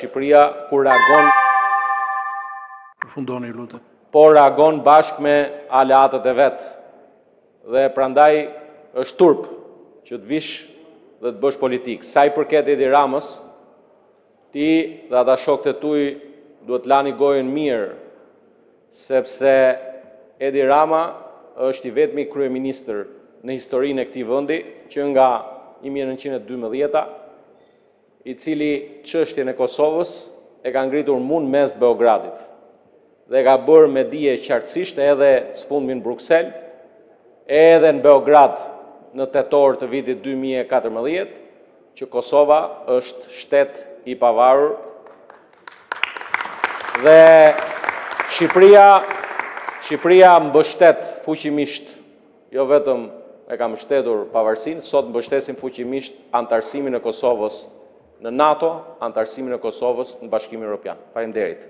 Shqipëria kur reagon Përfundoni, lutem. po reagon bashkë me aleatët e vetë. Dhe prandaj është turp që të vish dhe të bësh politikë. Sa i përket Edi Ramës, ti dhe ata shokët e tuaj duhet lani gojën mirë, sepse Edi Rama është i vetmi kryeministër në historinë e këtij vendi që nga 1912 i cili çështjen e Kosovës e ka ngritur mes Beogradit dhe ka bërë me dije qartësisht edhe sfundmi në Bruksel, edhe në Beograd në tetor të vitit 2014 që Kosova është shtet i pavarur dhe Shqipëria mbështet fuqimisht, jo vetëm e ka mbështetur pavarësinë, sot mbështesin fuqimisht antarësimin e Kosovës në NATO, antarësimin e Kosovës në Bashkimin Evropian. Faleminderit.